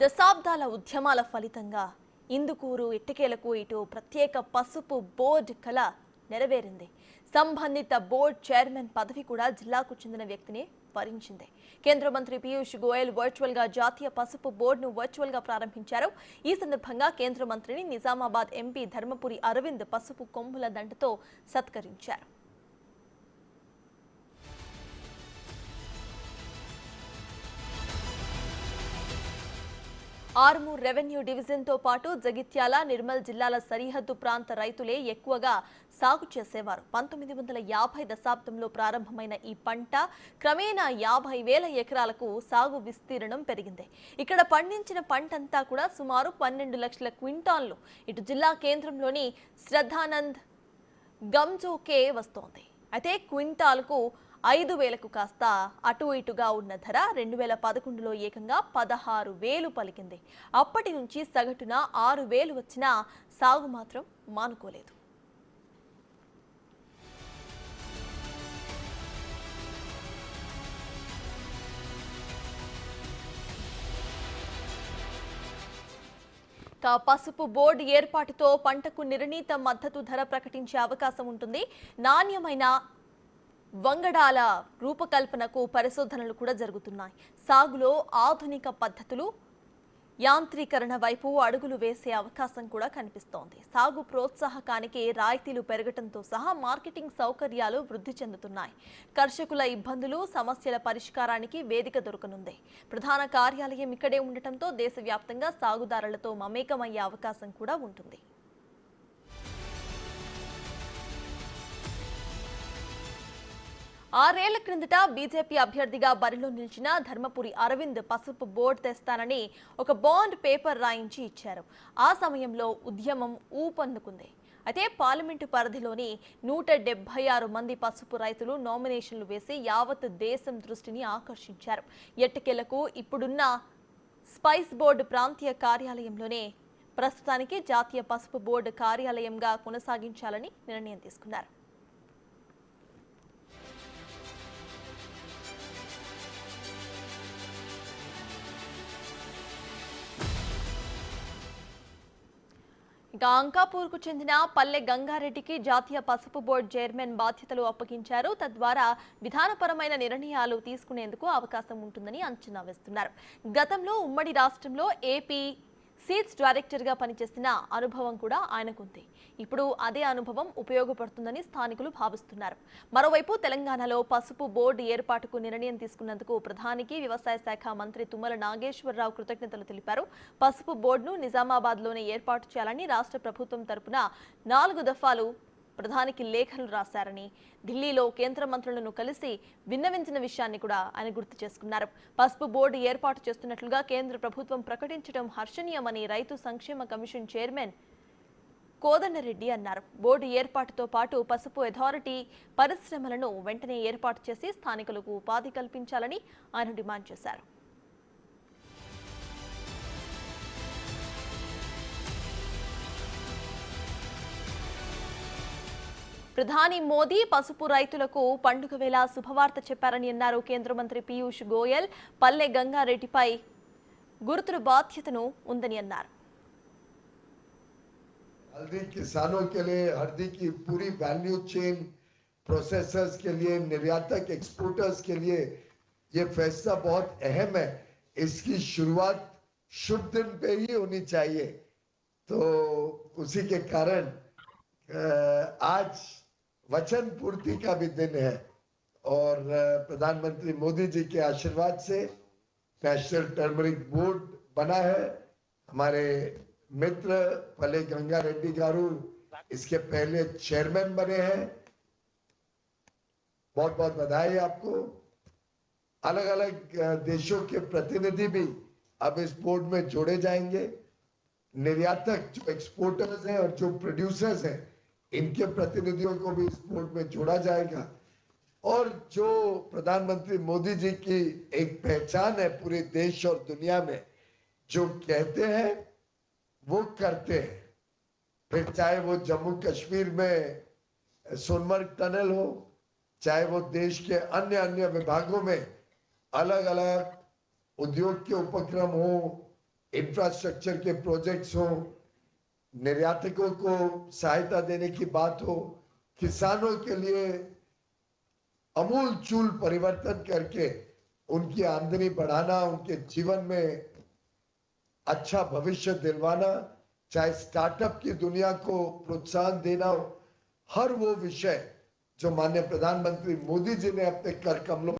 దశాబ్దాల ఉద్యమాల ఫలితంగా ఇందుకూరు ఇట్టకేలకు ఇటు ప్రత్యేక పసుపు బోర్డు కళ నెరవేరింది. సంబంధిత బోర్డు చైర్మన్ పదవి కూడా జిల్లాకు చెందిన వ్యక్తిని వరించింది. కేంద్ర మంత్రి పీయూష్ గోయల్ వర్చువల్ గా జాతీయ పసుపు బోర్డును వర్చువల్ గా ప్రారంభించారు. ఈ సందర్భంగా కేంద్ర మంత్రిని నిజామాబాద్ ఎంపీ ధర్మపురి అరవింద్ పసుపు కొమ్ముల దండతో సత్కరించారు. ఆర్మూర్ రెవెన్యూ డివిజన్తో పాటు జగిత్యాల, నిర్మల్ జిల్లాల సరిహద్దు ప్రాంత రైతులే ఎక్కువగా సాగు చేసేవారు. 1950 దశాబ్దంలో ప్రారంభమైన ఈ పంట క్రమేణా 50,000 ఎకరాలకు సాగు విస్తీర్ణం పెరిగింది. ఇక్కడ పండించిన పంటంతా కూడా సుమారు 12 లక్షల క్వింటాన్లు ఇటు జిల్లా కేంద్రంలోని శ్రద్ధానంద్ గంజోకే వస్తోంది. అయితే క్వింటాల్కు 5,000కు కాస్త అటు ఇటుగా ఉన్న ధర 2011లో ఏకంగా 16,000 పలికింది. అప్పటి నుంచి సగటున 6,000 వచ్చినా సాగు మాత్రం మానుకోలేదు. పసుపు బోర్డు ఏర్పాటుతో పంటకు నిర్ణీత మద్దతు ధర ప్రకటించే అవకాశం ఉంటుంది. నాణ్యమైన వంగడాల రూపకల్పనకు పరిశోధనలు కూడా జరుగుతున్నాయి. సాగులో ఆధునిక పద్ధతులు, యాంత్రీకరణ వైపు అడుగులు వేసే అవకాశం కూడా కనిపిస్తోంది. సాగు ప్రోత్సాహకానికి రాయితీలు పెరగడంతో సహా మార్కెటింగ్ సౌకర్యాలు వృద్ధి చెందుతున్నాయి. కర్షకుల ఇబ్బందులు, సమస్యల పరిష్కారానికి వేదిక దొరకనుంది. ప్రధాన కార్యాలయం ఇక్కడే ఉండటంతో దేశవ్యాప్తంగా సాగుదారులతో మమేకమయ్యే అవకాశం కూడా ఉంటుంది. ఆరేళ్ల క్రిందట బీజేపీ అభ్యర్థిగా బరిలో నిలిచిన ధర్మపురి అరవింద్ పసుపు బోర్డు తెస్తానని ఒక బాండ్ పేపర్ రాయించి ఇచ్చారు. ఆ సమయంలో ఉద్యమం ఊపందుకుంది. అయితే పార్లమెంటు పరిధిలోని 176 మంది పసుపు రైతులు నామినేషన్లు వేసి యావత్ దేశం దృష్టిని ఆకర్షించారు. ఎట్టకేలకు ఇప్పుడున్న స్పైస్ బోర్డు ప్రాంతీయ కార్యాలయంలోనే ప్రస్తుతానికి జాతీయ పసుపు బోర్డు కార్యాలయంగా కొనసాగించాలని నిర్ణయం తీసుకున్నారు. అంకాపూర్కు చెందిన పల్లె గంగారెడ్డికి జాతీయ పసుపు బోర్డు చైర్మన్ బాధ్యతలు అప్పగించారు. తద్వారా విధానపరమైన నిర్ణయాలు తీసుకునేందుకు అవకాశం ఉంటుందని అంచనా వేస్తున్నారు. గతంలో ఉమ్మడి రాష్ట్రంలో ఏపీ సీడ్స్ డైరెక్టర్గా పనిచేసిన అనుభవం కూడా ఆయనకుంది. ఇప్పుడు అదే అనుభవం ఉపయోగపడుతుందని స్థానికులు భావిస్తున్నారు. మరోవైపు తెలంగాణలో పసుపు బోర్డు ఏర్పాటుకు నిర్ణయం తీసుకున్నందుకు ప్రధానికి వ్యవసాయ శాఖ మంత్రి తుమ్మల నాగేశ్వరరావు కృతజ్ఞతలు తెలిపారు. పసుపు బోర్డును నిజామాబాద్లోనే ఏర్పాటు చేయాలని రాష్ట్ర ప్రభుత్వం తరపున 4 దఫాలు ప్రధానికి లేఖలు రాశారని, ఢిల్లీలో కేంద్ర మంత్రులను కలిసి విన్నవించిన విషయాన్ని కూడా ఆయన గుర్తు చేసుకున్నారు. పసుపు బోర్డు ఏర్పాటు చేస్తున్నట్లుగా కేంద్ర ప్రభుత్వం ప్రకటించడం హర్షణీయమని రైతు సంక్షేమ కమిషన్ చైర్మన్ కోదండరెడ్డి అన్నారు. బోర్డు ఏర్పాటుతో పాటు పసుపు అథారిటీ పరిశ్రమలను వెంటనే ఏర్పాటు చేసి స్థానికులకు ఉపాధి కల్పించాలని ఆయన డిమాండ్ చేశారు. ప్రధాని మోదీ పసుపు రైతులకు పండుగ వేళ శుభవార్త చెప్పారని అన్నారు. కేంద్ర మంత్రి పీయూష్ గోయల్ పల్లె గంగారెడ్డిపై గురుతర బాధ్యతను ఉందని అన్నారు. हल्दी किसानों के लिए हल्दी की पूरी वैल्यू चेन प्रोसेसर्स के लिए, निर्यातक एक्सपोर्टर्स के लिए ये फैसला बहुत अहम है. इसकी शुरुआत शुभ दिन पे ही होनी चाहिए. तो उसी के कारण आज वचन पूर्ति का भी दिन है और प्रधानमंत्री मोदी जी के आशीर्वाद से नेशनल टर्मरिक बोर्ड बना है. हमारे मित्र पल्ले गंगारेड्डी गारू इसके पहले चेयरमैन बने हैं. बहुत बहुत बधाई आपको. अलग अलग देशों के प्रतिनिधि भी अब इस बोर्ड में जोड़े जाएंगे. निर्यातक जो एक्सपोर्टर्स हैं और जो प्रोड्यूसर्स हैं इनके प्रतिनिधियों को भी इस बोर्ड में जोड़ा जाएगा. और जो प्रधानमंत्री मोदी जी की एक पहचान है पूरे देश और दुनिया में, जो कहते हैं वो करते हैं. फिर चाहे वो जम्मू कश्मीर में सोनमर्ग टनल हो, चाहे वो देश के अन्य अन्य विभागों में अलग अलग उद्योग के उपक्रम हो, इंफ्रास्ट्रक्चर के प्रोजेक्ट्स हो, निर्यातकों को सहायता देने की बात हो, किसानों के लिए अमूल चूल परिवर्तन करके उनकी आमदनी बढ़ाना, उनके जीवन में अच्छा भविष्य दिलवाना, चाहे स्टार्टअप की दुनिया को प्रोत्साहन देना हो, हर वो विषय जो माननीय प्रधानमंत्री मोदी जी ने अपने कर कमलों